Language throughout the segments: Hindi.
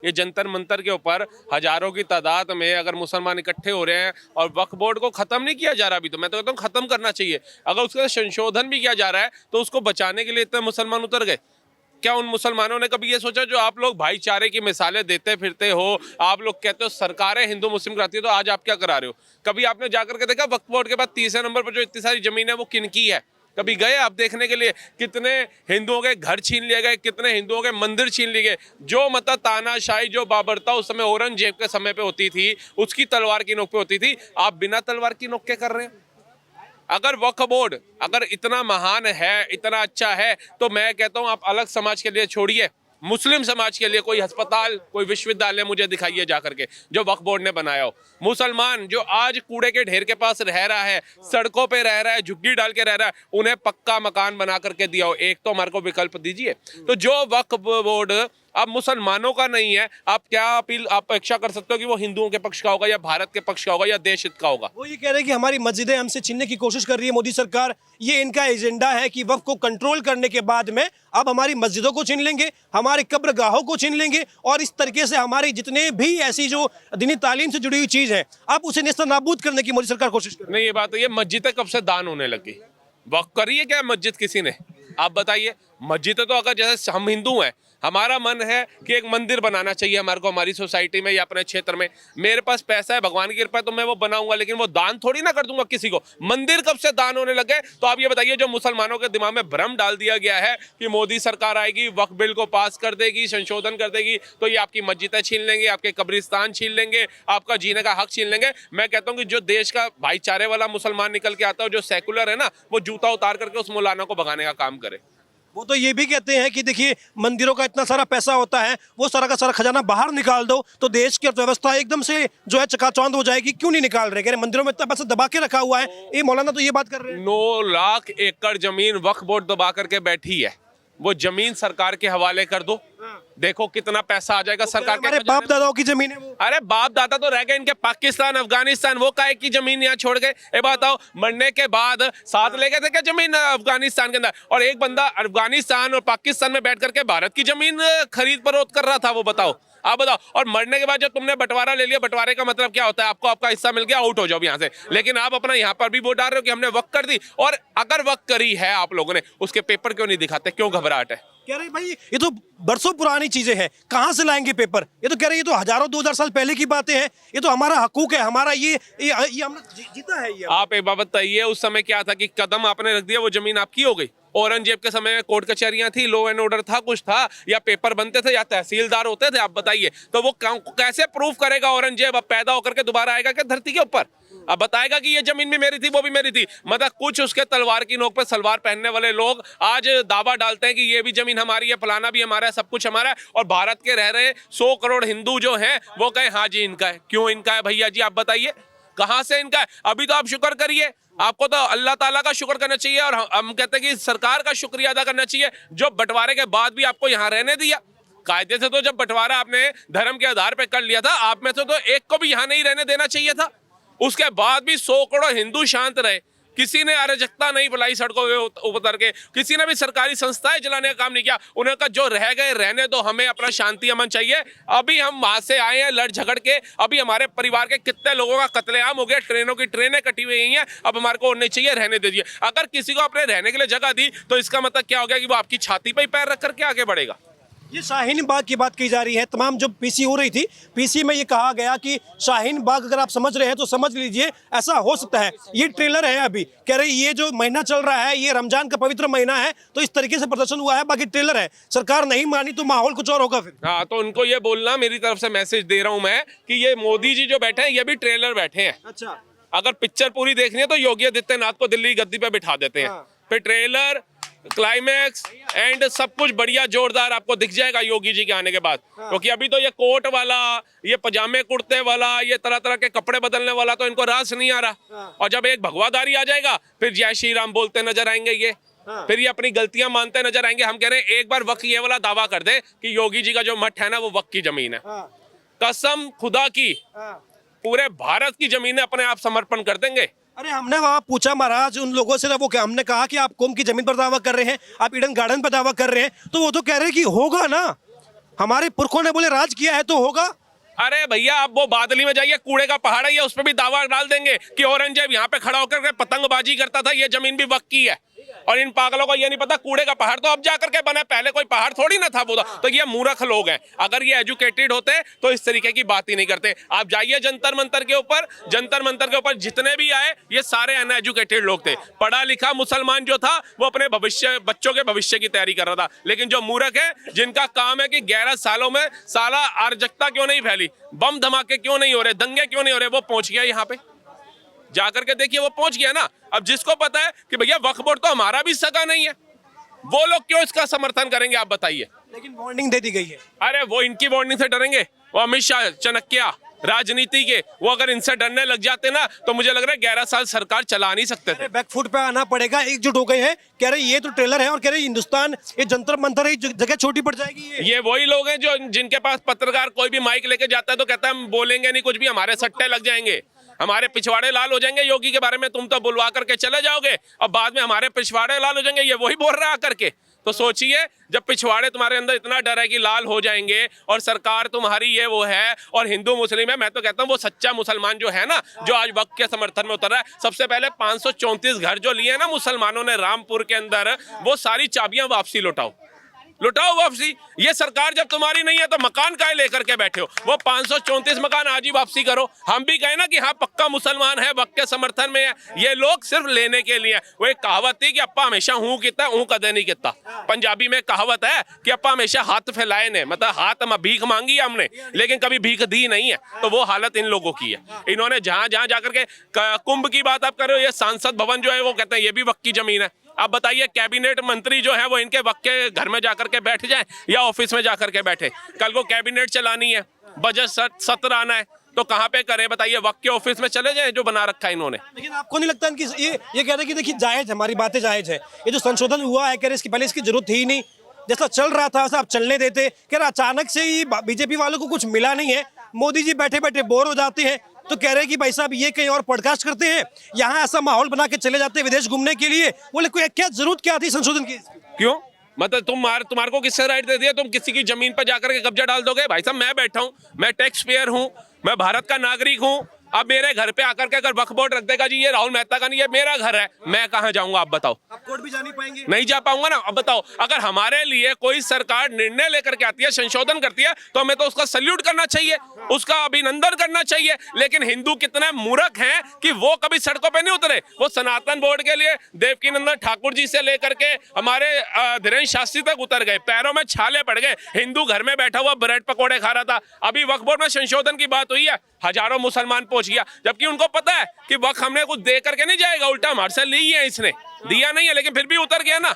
ये जंतर मंतर के ऊपर हजारों की तादाद में अगर मुसलमान इकट्ठे हो रहे हैं और वक्फ बोर्ड को खत्म नहीं किया जा रहा, अभी तो मैं तो कहता हूँ खत्म करना चाहिए। अगर उसका संशोधन भी किया जा रहा है तो उसको बचाने के लिए इतने मुसलमान उतर गए। क्या उन मुसलमानों ने कभी ये सोचा, जो आप लोग भाईचारे की मिसालें देते फिरते हो, आप लोग कहते हो सरकारें हिंदू मुस्लिम कराती है, तो आज आप क्या करा रहे हो? कभी आपने जाकर के देखा वक्फ बोर्ड के बाद तीसरे नंबर पर जो इतनी सारी जमीन है वो किनकी है? कभी गए आप देखने के लिए? कितने हिंदुओं के घर छीन लिए गए, कितने हिंदुओं के मंदिर छीन लिए गए। जो मतलब तानाशाही, जो बाबरता उस समय औरंगजेब के समय पे होती थी, उसकी तलवार की नोक पे होती थी, आप बिना तलवार की नोक के कर रहे हैं। अगर वक्फ बोर्ड अगर इतना महान है, इतना अच्छा है, तो मैं कहता हूं आप अलग समाज के लिए छोड़िए, मुस्लिम समाज के लिए कोई अस्पताल, कोई विश्वविद्यालय मुझे दिखाइए जाकर के जो वक्फ बोर्ड ने बनाया हो। मुसलमान जो आज कूड़े के ढेर के पास रह रहा है, सड़कों पे रह रहा है, झुग्गी डाल के रह रहा है, उन्हें पक्का मकान बना करके दिया हो। एक तो हमारे को विकल्प दीजिए। तो जो वक्फ बोर्ड अब मुसलमानों का नहीं है, आप क्या अपील आप अपेक्षा कर सकते हो कि वो हिंदुओं के पक्ष का होगा या भारत के पक्ष का होगा या देश हित का होगा? वो ये कह रहे हैं कि हमारी मस्जिदें हमसे छीनने की कोशिश कर रही है मोदी सरकार। ये इनका एजेंडा है कि वक्फ को कंट्रोल करने के बाद में अब हमारी मस्जिदों को छीन लेंगे, हमारे कब्रगाहों को छीन लेंगे, और इस तरीके से हमारी जितने भी ऐसी जो दीनी तालीम से जुड़ी हुई चीज है, आप उसे नेस्तनाबूद करने की मोदी सरकार कोशिश कर रही है। नहीं, ये बात है, ये मस्जिदें कब से दान होने लगी? वक्फ करी है क्या मस्जिद किसी ने? आप बताइए। मस्जिद तो अगर जैसे हम हिंदू हैं, हमारा मन है कि एक मंदिर बनाना चाहिए हमारे को, हमारी सोसाइटी में या अपने क्षेत्र में, मेरे पास पैसा है, भगवान की कृपा है, तो मैं वो बनाऊंगा, लेकिन वो दान थोड़ी ना कर दूंगा किसी को। मंदिर कब से दान होने लगे? तो आप ये बताइए, जो मुसलमानों के दिमाग में भ्रम डाल दिया गया है कि मोदी सरकार आएगी, वक्फ बिल को पास कर देगी, संशोधन कर देगी, तो ये आपकी मस्जिदें छीन लेंगे, आपके कब्रिस्तान छीन लेंगे, आपका जीने का हक छीन लेंगे। मैं कहता हूँ कि जो देश का भाईचारे वाला मुसलमान निकल के आता है, जो सेकुलर है ना, वो जूता उतार करके उस मौलाना को भगाने का काम करे। वो तो ये भी कहते हैं कि देखिए, मंदिरों का इतना सारा पैसा होता है, वो सारा का सारा खजाना बाहर निकाल दो तो देश की अर्थव्यवस्था एकदम से जो है चकाचौंध हो जाएगी। क्यों नहीं निकाल रहे? कह रहे मंदिरों में इतना पैसा दबा के रखा हुआ है। ये मौलाना तो ये बात कर रहे हैं। 9 लाख एकड़ जमीन वक्फ बोर्ड दबा करके बैठी है, वो जमीन सरकार के हवाले कर दो, देखो कितना पैसा आ जाएगा सरकार के। हमारे बाप दादाओं की जमीन है वो। अरे बाप दादा तो रह गए इनके, पाकिस्तान अफगानिस्तान, वो काहे की जमीन यहाँ छोड़ गए? ये बताओ, मरने के बाद साथ ले गए थे क्या जमीन अफगानिस्तान के अंदर? और एक बंदा अफगानिस्तान और पाकिस्तान में बैठ करके भारत की जमीन खरीद फरोख्त कर रहा था, वो बताओ, आप बताओ। और मरने के बाद जब तुमने बंटवारा ले लिया, बंटवारे का मतलब क्या होता है? आपको आपका हिस्सा मिल गया, आउट हो जाओ यहाँ से। लेकिन आप अपना यहाँ पर भी वोट डाल रहे हो कि हमने वक्त कर दी। और अगर वक्त करी है आप लोगों ने, उसके पेपर क्यों नहीं दिखाते? क्यों घबराहट है? कह रहे भाई ये तो बरसों पुरानी चीजें हैं, कहां से लाएंगे पेपर? ये तो कह रहे ये तो हजारों 2000 साल पहले की बातें हैं, ये तो हमारा हकूक है, हमारा ये हमने जीता है। ये आप एक बात बताइए, उस समय क्या था कि कदम आपने रख दिया, वो जमीन आपकी हो गई? औरंगजेब के समय में कोर्ट कचहरियां थी, लॉ एंड ऑर्डर था, कुछ था, या पेपर बनते थे, या तहसीलदार होते थे? आप बताइए। तो वो कैसे प्रूफ करेगा औरंगजेब? अब पैदा होकर के दोबारा आएगा क्या धरती के ऊपर? अब बताएगा कि ये जमीन भी मेरी थी, वो भी मेरी थी? मतलब कुछ उसके तलवार की नोक पे सलवार पहनने वाले लोग आज दावा डालते हैं कि ये भी जमीन हमारी है, फलाना भी हमारा है, सब कुछ हमारा है, और भारत के रह रहे 100 करोड़ हिंदू जो हैं वो कहे हाँ जी इनका है। क्यों इनका है भैया जी? आप बताइए कहां से इनका है? अभी तो आप शुक्र करिए, आपको तो अल्लाह ताला का शुक्र करना चाहिए, और हम कहते हैं कि सरकार का शुक्रिया अदा करना चाहिए जो बंटवारे के बाद भी आपको यहाँ रहने दिया। कायदे से तो जब बंटवारा आपने धर्म के आधार पर कर लिया था, आप में से तो एक को भी यहाँ नहीं रहने देना चाहिए था। उसके बाद भी 100 करोड़ हिंदू शांत रहे, किसी ने अराजकता नहीं फैलाई सड़कों के उतर के, किसी ने भी सरकारी संस्थाएं जलाने का काम नहीं किया। उन्हें कहा जो रह गए रहने दो, हमें अपना शांति अमन चाहिए। अभी हम वहां से आए हैं लड़ झगड़ के, अभी हमारे परिवार के कितने लोगों का कत्लेआम हो गया, ट्रेनों की ट्रेनें कटी हुई हैं, अब हमारे को और नहीं चाहिए, रहने दीजिए। अगर किसी को अपने रहने के लिए जगह दी तो इसका मतलब क्या हो गया कि वो आपकी छाती पर ही पैर रख करके आगे बढ़ेगा। ये शाहीन बाग की बात की जा रही है। तमाम जो पीसी हो रही थी, पीसी में ये कहा गया कि शाहीन बाग अगर आप समझ रहे हैं तो समझ लीजिए ऐसा हो सकता है। ये ट्रेलर है, अभी कह रहे ये जो महीना चल रहा है ये रमजान का पवित्र महीना है, तो इस तरीके से प्रदर्शन हुआ है, बाकी ट्रेलर है। सरकार नहीं मानी तो माहौल कुछ और होगा फिर। हाँ, तो उनको ये बोलना, मेरी तरफ से मैसेज दे रहा हूँ मैं कि ये मोदी जी जो बैठे हैं ये भी ट्रेलर बैठे हैं। अच्छा, अगर पिक्चर पूरी देखनी है तो योगी आदित्यनाथ को दिल्ली गद्दी पे बिठा देते हैं, फिर ट्रेलर, क्लाइमैक्स एंड सब कुछ बढ़िया जोरदार आपको दिख जाएगा योगी जी के आने के बाद। क्योंकि अभी तो ये कोट वाला, ये पजामे कुर्ते वाला, ये तरह तरह के कपड़े बदलने वाला तो इनको रास नहीं आ रहा। और जब एक भगवादारी आ जाएगा फिर जय श्री राम बोलते नजर आएंगे ये, फिर ये अपनी गलतियां मानते नजर आएंगे। हम कह रहे हैं एक बार वक्त ये वाला दावा कर दे कि योगी जी का जो मठ है ना वो वक्त की जमीन है। कसम खुदा की, पूरे भारत की जमीनें अपने आप समर्पण कर देंगे। अरे हमने वहाँ पूछा महाराज उन लोगों से, वो क्या, हमने कहा कि आप कौम की जमीन पर दावा कर रहे हैं, आप ईडन गार्डन पर दावा कर रहे हैं, तो वो तो कह रहे हैं कि होगा ना, हमारे पुरखों ने बोले राज किया है तो होगा। अरे भैया आप वो बादली में जाइए, कूड़े का पहाड़ है, ये उस पर भी दावा डाल देंगे कि औरंगजेब यहाँ पे खड़ा होकर के पतंगबाजी करता था, ये जमीन भी वक्त की है। और इन पागलों को ये नहीं पता कूड़े का पहाड़ तो अब जाकर के बना, पहले कोई पहाड़ थोड़ी ना था वो तो ये मूर्ख लोग हैं। अगर ये एजुकेटेड होते तो इस तरीके की बात ही नहीं करते। आप जाइए जंतर मंतर के ऊपर, जंतर मंतर के ऊपर जितने भी आए ये सारे अनएजुकेटेड लोग थे। पढ़ा लिखा मुसलमान जो था वो अपने भविष्य, बच्चों के भविष्य की तैयारी कर रहा था। लेकिन जो मूर्ख है, जिनका काम है कि 11 सालों में साला अराजकता क्यों नहीं फैली, बम धमाके क्यों नहीं हो रहे, दंगे क्यों नहीं हो रहे, वो पहुंच गया यहाँ पे। जाकर के देखिए वो पहुंच गया ना। अब जिसको पता है कि भैया वक्फ बोर्ड तो हमारा भी सगा नहीं है, वो लोग क्यों इसका समर्थन करेंगे आप बताइए। लेकिन वार्निंग दे दी गई है। अरे वो इनकी वार्निंग से डरेंगे, वो अमित शाह चनक्या राजनीति के, वो अगर इनसे डरने लग जाते ना तो मुझे लग रहा है 11 साल सरकार चला नहीं सकते थे। बैकफुट पे आना पड़ेगा, एकजुट हो गए हैं, कह रहे ये तो ट्रेलर है और कह रहे हिंदुस्तान ये जंतर मंतर है, जगह छोटी पड़ जाएगी। ये वही लोग हैं जो जिनके पास पत्रकार कोई भी माइक लेके जाता है तो कहता है हम बोलेंगे नहीं कुछ भी, हमारे सट्टे लग जाएंगे, हमारे पिछवाड़े लाल हो जाएंगे, योगी के बारे में तुम तो बुलवा करके चले जाओगे और बाद में हमारे पिछवाड़े लाल हो जाएंगे, ये वही बोल रहा है आकर के। तो सोचिए जब पिछवाड़े तुम्हारे अंदर इतना डर है कि लाल हो जाएंगे और सरकार तुम्हारी ये वो है और हिंदू मुस्लिम है, मैं तो कहता हूँ वो सच्चा मुसलमान जो है ना, जो आज वक्त के समर्थन में उतर रहा है। सबसे पहले 534 घर जो लिए ना मुसलमानों ने रामपुर के अंदर, वो सारी चाबियां वापसी लौटाओ, लुटाओ वापसी। ये सरकार जब तुम्हारी नहीं है तो मकान काहे लेकर के बैठे हो, वो 534 मकान आज ही वापसी करो। हम भी कहे ना कि हाँ पक्का मुसलमान है, वक्त के समर्थन में है, ये लोग सिर्फ लेने के लिए। वो एक कहावत थी कि अप्पा हमेशा हूँ कितना हूँ कदे नहीं कितना। पंजाबी में कहावत है कि अप्पा हमेशा हाथ फैलाए ने, मतलब हाथ में भीख मांगी है हमने लेकिन कभी भीख दी नहीं है। तो वो हालत इन लोगों की है। इन्होंने जहां जहां जाकर के, कुंभ की बात आप कर रहे हो, ये सांसद भवन जो है वो कहते हैं ये भी वक्त की जमीन है। अब बताइए कैबिनेट मंत्री जो है वो इनके वक्त के घर में जाकर के बैठ जाए या ऑफिस में जाकर के बैठे। कल को कैबिनेट चलानी है, बजट सत्र आना है तो कहाँ पे करें बताइए, वक्त के ऑफिस में चले जाए जो बना रखा है इन्होंने। लेकिन आपको नहीं लगता कि ये कह रहे कि देखिए जायज, हमारी बातें जायज है, ये जो संशोधन हुआ है कह रहे इसकी पहले इसकी जरूरत ही नहीं, जैसा चल रहा था वैसा आप चलने देते। कह रहे अचानक से ही बीजेपी वालों को कुछ मिला नहीं है, मोदी जी बैठे बैठे बोर हो जाते हैं तो कह रहे कि भाई साहब ये कहीं और पॉडकास्ट करते हैं, यहाँ ऐसा माहौल बना के चले जाते हैं विदेश घूमने के लिए। बोले कोई क्या जरूरत क्या थी संशोधन की? क्यों मतलब तुम्हारे को किससे राइट दे दिया, तुम किसी की जमीन पर जाकर के कब्जा डाल दोगे? भाई साहब मैं बैठा हूँ, मैं टैक्स पेयर हूँ, मैं भारत का नागरिक हूँ। अब मेरे घर पे आकर के अगर वक्फ बोर्ड रख देगा जी ये राहुल मेहता का नहीं, ये मेरा घर है, मैं कहाँ जाऊंगा आप बताओ? आप कोर्ट भी जा नहीं पाएंगे? नहीं जा पाऊंगा ना। अब बताओ अगर हमारे लिए कोई सरकार निर्णय लेकर के आती है, संशोधन करती है तो हमें तो उसका सल्यूट करना चाहिए, उसका अभिनंदन करना चाहिए। लेकिन हिंदू कितने मूर्ख हैं कि वो कभी सड़कों पे नहीं उतरे। वो सनातन बोर्ड के लिए देवकीनंदन ठाकुर जी से लेकर के हमारे धीरेन्द्र शास्त्री तक उतर गए, पैरों में छाले पड़ गए। हिंदू घर में बैठा हुआ ब्रेड पकौड़े खा रहा था। अभी वक्फ बोर्ड में संशोधन की बात हुई है, हजारों मुसलमान पहुंच गया, जबकि उनको पता है कि वक्त हमने कुछ दे करके नहीं जाएगा, उल्टा हमारे से ली है, इसने दिया नहीं है लेकिन फिर भी उतर गया ना।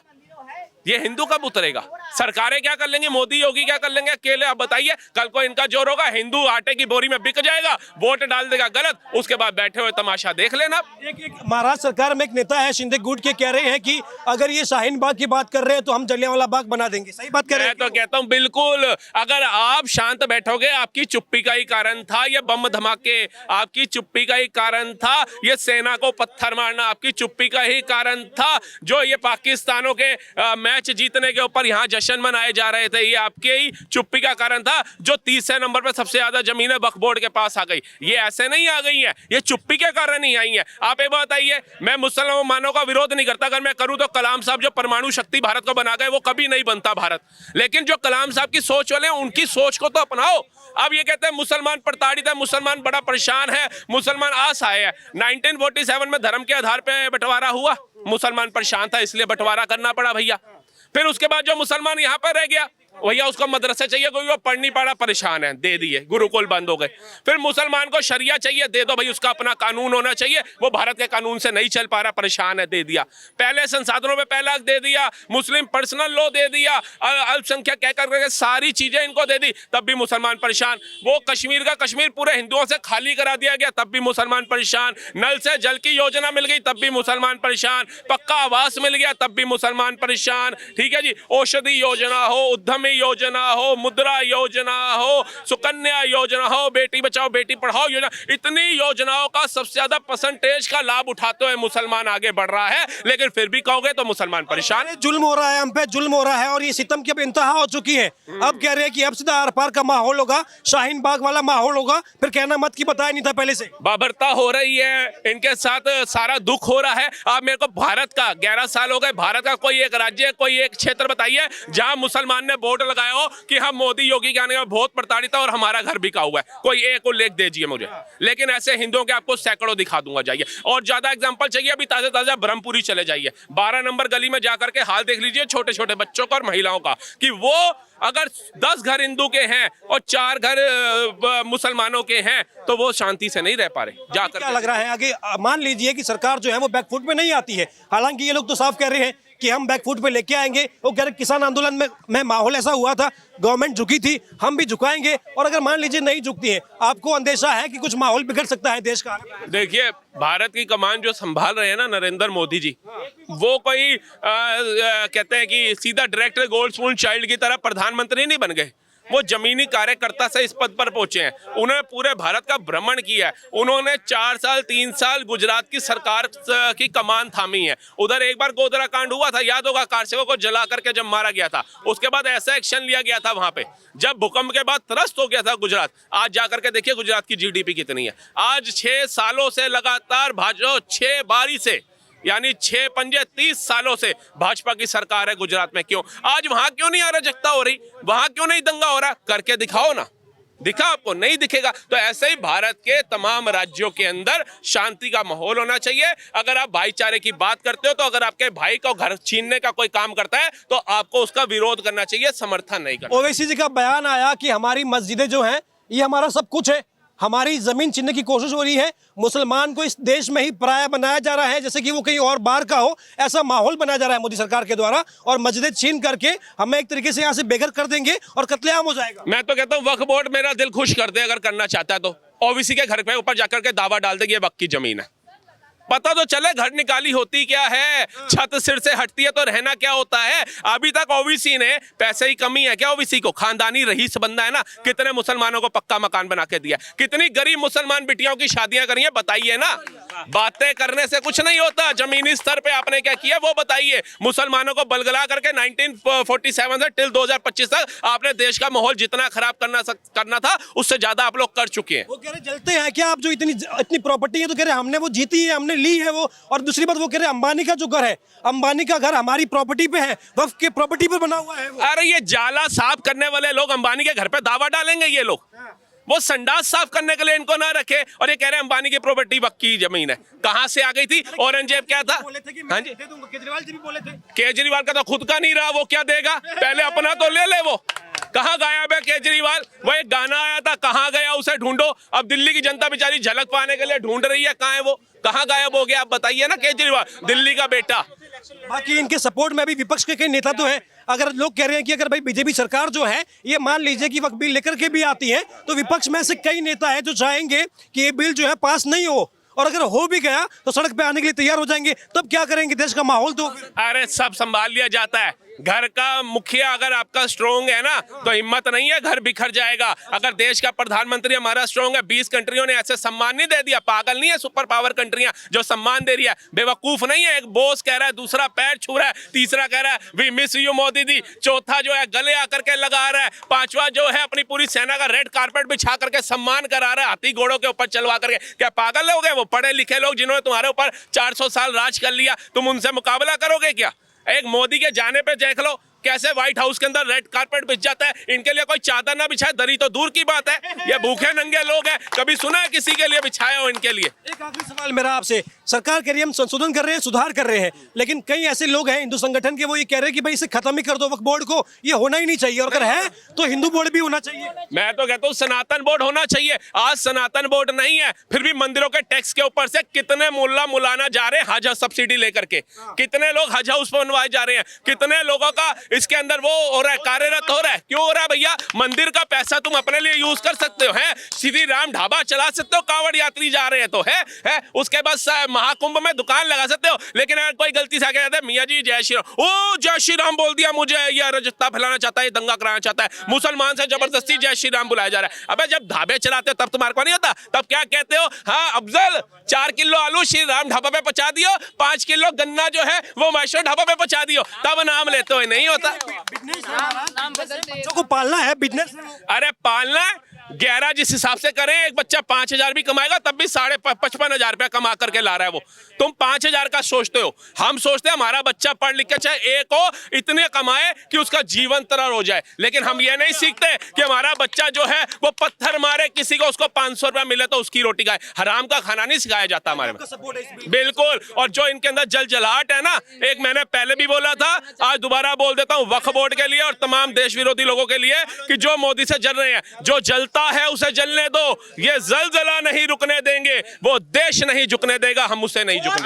ये हिंदू कब उतरेगा? सरकारें क्या कर लेंगे, मोदी योगी क्या कर लेंगे अकेले? आप बताइए कल को इनका जोर होगा, हिंदू आटे की बोरी में बिक जाएगा, वोट डाल देगा गलत, उसके बाद बैठे हुए तमाशा देख लेना। एक महाराष्ट्र सरकार में एक नेता है शिंदे गुट के, कह रहे हैं कि अगर ये शाहीन बाग की बात कर रहे हैं तो हम जलियांवाला बाग बना देंगे। सही बात कर रहे हैं? मैं तो कहता हूं बिल्कुल, अगर आप शांत बैठोगे, आपकी चुप्पी का ही कारण था ये बम धमाके, आपकी चुप्पी का ही कारण था ये सेना को पत्थर मारना, आपकी चुप्पी का ही कारण था जो ये पाकिस्तानों के मैच जीतने के ऊपर यहाँ जश्न मनाए जा रहे थे, ये आपके ही चुप्पी का कारण था। जो 30 नंबर पर सबसे ज्यादा जमीनें वक्फ बोर्ड के पास आ गई, ये ऐसे नहीं आ गई है, ये चुप्पी के कारण ही आई है। आप एक बात बताइए, मैं मुसलमानों का विरोध नहीं करता, अगर मैं करूं तो कलाम साहब जो परमाणु शक्ति भारत को बना गए वो कभी नहीं बनता भारत। लेकिन जो कलाम साहब की सोच वाले हैं उनकी सोच को तो अपनाओ। अब ये कहते हैं मुसलमान प्रताड़ित है, मुसलमान बड़ा परेशान है, मुसलमान आस आए हैं। 1947 में धर्म के आधार पर बंटवारा हुआ, मुसलमान परेशान था इसलिए बंटवारा करना पड़ा भैया। फिर उसके बाद जो मुसलमान यहाँ पर रह गया भैया उसको मदरसे चाहिए, कोई वो पढ़ नहीं पा, परेशान है, दे दिए, गुरुकुल बंद हो गए। फिर मुसलमान को शरिया चाहिए, दे दो भाई, उसका अपना कानून होना चाहिए, वो भारत के कानून से नहीं चल पा रहा, परेशान है, दे दिया। पहले संसाधनों पे पहला दे दिया, मुस्लिम पर्सनल लॉ दे दिया, अल्पसंख्यक कह करके सारी चीजें इनको दे दी, तब भी मुसलमान परेशान। वो कश्मीर का कश्मीर पूरे हिंदुओं से खाली करा दिया गया, तब भी मुसलमान परेशान। नल से जल की योजना मिल गई, तब भी मुसलमान परेशान। पक्का आवास मिल गया, तब भी मुसलमान परेशान। ठीक है जी, औषधि योजना हो, उद्यम उद्यमी योजना हो, मुद्रा योजना हो, सुकन्या योजना हो, बेटी बचाओ बेटी पढ़ाओ योजना, इतनी योजनाओं का सबसे ज्यादा परसेंटेज का लाभ उठाते हुए मुसलमान आगे बढ़ रहा है, लेकिन फिर भी कहोगे तो मुसलमान परेशान है। जुल्म हो रहा है, हम पे जुल्म हो रहा है और ये सितम की अब इंतहा हो चुकी है। अब कह रहे हैं कि अब सीधा आर पार का माहौल होगा, शाहीन बाग वाला माहौल होगा, फिर कहना मत कि बताया नहीं था पहले से। बाबरता हो रही है, इनके साथ सारा दुख हो रहा है। आप मेरे को भारत का 11 साल हो गए, भारत का कोई एक राज्य, कोई एक क्षेत्र बताइए जहां मुसलमान ने बोर्ड लगाया हो कि हम मोदी योगी के आने में बहुत प्रताड़ित है और हमारा घर बिका हुआ है। कोई एक उल्लेख दीजिए मुझे। लेकिन ऐसे हिंदुओं के आपको सैकड़ों दिखा दूंगा, जाइए। और ज्यादा एग्जांपल चाहिए, अभी ताजा ताजा ब्रह्मपुरी चले जाइए, 12 नंबर गली में जाकर के हाल देख लीजिए छोटे छोटे बच्चों का और महिलाओं का, कि वो अगर 10 घर हिंदू के हैं और 4 घर मुसलमानों के हैं तो वो शांति से नहीं रह पा रहे। जाकर क्या लग रहा है आगे? मान लीजिए कि सरकार जो है वो बैकफुट पे नहीं आती है, हालांकि ये लोग तो साफ कह रहे हैं कि हम बैकफुट पे लेके आएंगे। वो कह रहे किसान आंदोलन में माहौल ऐसा हुआ था, गवर्नमेंट झुकी थी, हम भी झुकाएंगे। और अगर मान लीजिए नहीं झुकती है, आपको अंदेशा है कि कुछ माहौल बिगड़ सकता है देश का? देखिए, भारत की कमान जो संभाल रहे हैं ना नरेंद्र मोदी जी, वो कोई कहते हैं कि सीधा डायरेक्ट गोल्ड स्पून चाइल्ड की तरह प्रधानमंत्री नहीं बन गए। वो जमीनी कार्यकर्ता से इस पद पर पहुंचे हैं। उन्होंने पूरे भारत का भ्रमण किया है। उन्होंने 4 साल 3 साल गुजरात की सरकार की कमान थामी है। उधर एक बार गोधरा कांड हुआ था, याद होगा, कारसेवक को जला करके जब मारा गया था, उसके बाद ऐसा एक्शन लिया गया था वहां पे। जब भूकंप के बाद त्रस्त हो गया था गुजरात, आज जाकर के देखिए गुजरात की जीडीपी कितनी है। आज 6 सालों से लगातार भाजपा 6 बारी से, यानी 6 पंजे 30 सालों से भाजपा की सरकार है गुजरात में। क्यों आज वहां क्यों नहीं अराजकता हो रही, वहां क्यों नहीं दंगा हो रहा? करके दिखाओ ना, दिखा आपको? नहीं दिखेगा। तो ऐसे ही भारत के तमाम राज्यों के अंदर शांति का माहौल होना चाहिए। अगर आप भाईचारे की बात करते हो तो अगर आपके भाई को घर छीनने का कोई काम करता है तो आपको उसका विरोध करना चाहिए, समर्थन नहीं करना। ओवैसी जी का बयान आया कि हमारी मस्जिदें जो हैं ये हमारा सब कुछ है, हमारी जमीन छीनने की कोशिश हो रही है, मुसलमान को इस देश में ही पराया बनाया जा रहा है, जैसे कि वो कहीं और बाहर का हो, ऐसा माहौल बनाया जा रहा है मोदी सरकार के द्वारा। और मस्जिदें छीन करके हमें एक तरीके से यहाँ से बेघर कर देंगे और कत्लेआम हो जाएगा। मैं तो कहता हूँ वक्फ बोर्ड मेरा दिल खुश कर दे, अगर करना चाहता है तो ओबीसी के घर पे ऊपर जाकर के दावा डाल दे ये वक्फ की जमीन है। पता तो चले घर निकाली होती क्या है, छत सिर से हटती है तो रहना क्या होता है। अभी तक ओबीसी ने, पैसे की कमी है क्या ओबीसी को? खानदानी रईस बंदा है ना, कितने मुसलमानों को पक्का मकान बना के दिया, कितनी गरीब मुसलमान बिटियों की शादियां करी है, बताइए ना। बातें करने से कुछ नहीं होता, जमीनी स्तर पे आपने क्या किया वो बताइए। मुसलमानों को बलगला करके 1947 से टिल 2025 तक आपने देश का माहौल जितना खराब करना था उससे ज्यादा आप लोग कर चुके हैं। वो कह रहे जलते हैं क्या आप? जो इतनी प्रॉपर्टी है तो कह रहे हमने वो जीती है, हमने ली है वो। और दूसरी बात वो कह रहे अंबानी का जो घर है, अंबानी का घर हमारी प्रॉपर्टी पे है, वक्फ के प्रॉपर्टी पे बना हुआ है वो। अरे ये जाला साफ करने वाले लोग अंबानी के घर पे दावा डालेंगे? ये लोग वो संडास साफ करने के लिए इनको ना रखे और ये कह रहे हैं अंबानी की प्रॉपर्टी वक्फ की जमीन है। कहां से आ गई थी? औरंगजेब क्या था? हाँ जी, केजरीवाल जी भी बोले थे। केजरीवाल का तो खुद का नहीं रहा, वो क्या देगा? पहले अपना तो ले ले। वो कहाँ गायब है केजरीवाल? वो एक गाना आया था, कहाँ गया उसे ढूंढो। अब दिल्ली की जनता बेचारी झलक पाने के लिए ढूंढ रही है, कहाँ है वो, कहाँ गायब हो गया? आप बताइए ना। केजरीवाल दिल्ली का बेटा। बाकी इनके सपोर्ट में भी विपक्ष के कई नेता तो है। अगर लोग कह रहे हैं कि अगर भाई बीजेपी सरकार जो है ये मान लीजिए कि वक्त बिल लेकर के भी आती है तो विपक्ष में से कई नेता है जो चाहेंगे कि ये बिल जो है पास नहीं हो, और अगर हो भी गया तो सड़क पे आने के लिए तैयार हो जाएंगे। तब क्या करेंगे? देश का माहौल तो अरे सब संभाल लिया जाता है। घर का मुखिया अगर आपका स्ट्रोंग है ना तो हिम्मत नहीं है, घर बिखर जाएगा। अगर देश का प्रधानमंत्री हमारा स्ट्रोंग है, 20 कंट्रियों ने ऐसे सम्मान नहीं दे दिया। पागल नहीं है सुपर पावर कंट्रियां जो सम्मान दे रही है, बेवकूफ नहीं है। एक बॉस कह रहा है, दूसरा पैर छू रहा है, तीसरा कह रहा है we miss you Modi ji, चौथा जो है गले आकर के लगा रहा है, पांचवा जो है अपनी पूरी सेना का रेड कारपेट बिछा करके सम्मान करा रहा है, हाथी घोड़ों के ऊपर चलवा करके। क्या पागल लोग हैं वो? पढ़े लिखे लोग जिन्होंने तुम्हारे ऊपर 400 साल राज कर लिया, तुम उनसे मुकाबला करोगे क्या? एक मोदी के जाने पे देख लो कैसे व्हाइट हाउस के अंदर रेड कारपेट बिछ जाता है। इनके लिए कोई चादर ना बिछाए, दरी तो दूर की बात है। ये भूखे नंगे लोग हैं, कभी सुना है किसी के लिए बिछाया हो इनके लिए? एक आखिरी सवाल मेरा आपसे, सरकार कह रही है हम संशोधन कर रहे हैं, सुधार कर रहे हैं, लेकिन कई ऐसे लोग हैं हिंदू संगठन के, वो ये कह रहे हैं कि भाई इसे खत्म ही कर दो, वक्फ बोर्ड को, ये होना ही नहीं चाहिए, और अगर है तो हिंदू बोर्ड भी होना चाहिए। मैं तो कहता हूँ सनातन बोर्ड होना चाहिए। आज सनातन बोर्ड नहीं है, फिर भी मंदिरों के टैक्स के ऊपर से कितने मुल्ला मुलाना जा रहे हैं हज सब्सिडी लेकर के, कितने लोग हज हाउस बनवाए जा रहे हैं, कितने लोगों का इसके अंदर वो हो रहा है, कार्यरत हो रहा है। क्यों हो रहा है भैया? मंदिर का पैसा तुम अपने लिए यूज कर सकते हो, है श्री राम ढाबा चला सकते हो, कांवड़ यात्री जा रहे हैं तो है उसके बाद महाकुंभ में दुकान लगा सकते हो। लेकिन अगर कोई गलती से आके जाता है, मियाँ जी जय श्री राम, ओ जय श्री राम बोल दिया, मुझे ये अराजकता फैलाना चाहता है, दंगा कराना चाहता है, मुसलमान से जबरदस्ती जय श्री राम बुलाया जा रहा है। अबे जब ढाबे चलाते हो तब तुम्हारे को नहीं होता? तब क्या कहते हो? हाँ अफजल 4 किलो आलू श्री राम ढाबा पे पहुंचा दियो, 5 किलो गन्ना जो है वो महेश्वर ढाबा पे पहुंचा दियो, तब नाम लेते हो। नहीं होता। बच्चों को पालना है, बिजनेस। अरे पालना है, 11 जिस हिसाब से करें, एक बच्चा 5,000 भी कमाएगा तब भी 55,500 रुपया कमा करके ला रहा है वो। तुम 5,000 का सोचते हो, हम सोचते हैं हमारा बच्चा पढ़ लिख के चाहे एक हो, इतने कमाए कि उसका जीवन तरह हो जाए। लेकिन हम ये नहीं सीखते कि हमारा बच्चा जो है वो पत्थर मारे किसी को, उसको 500 रुपया मिले तो उसकी रोटी खाए। हराम का खाना नहीं सिखाया जाता हमारे में, बिल्कुल। और जो इनके अंदर जलजलाहट है ना, एक मैंने पहले भी बोला था, आज दोबारा बोल देता हूँ, वक्फ बोर्ड के लिए और तमाम देश विरोधी लोगों के लिए, कि जो मोदी से जल रहे हैं, जो जलता है उसे जलने दो, ये जलजला नहीं रुकने देंगे, वो देश नहीं झुकने देगा, हम उसे नहीं झुकने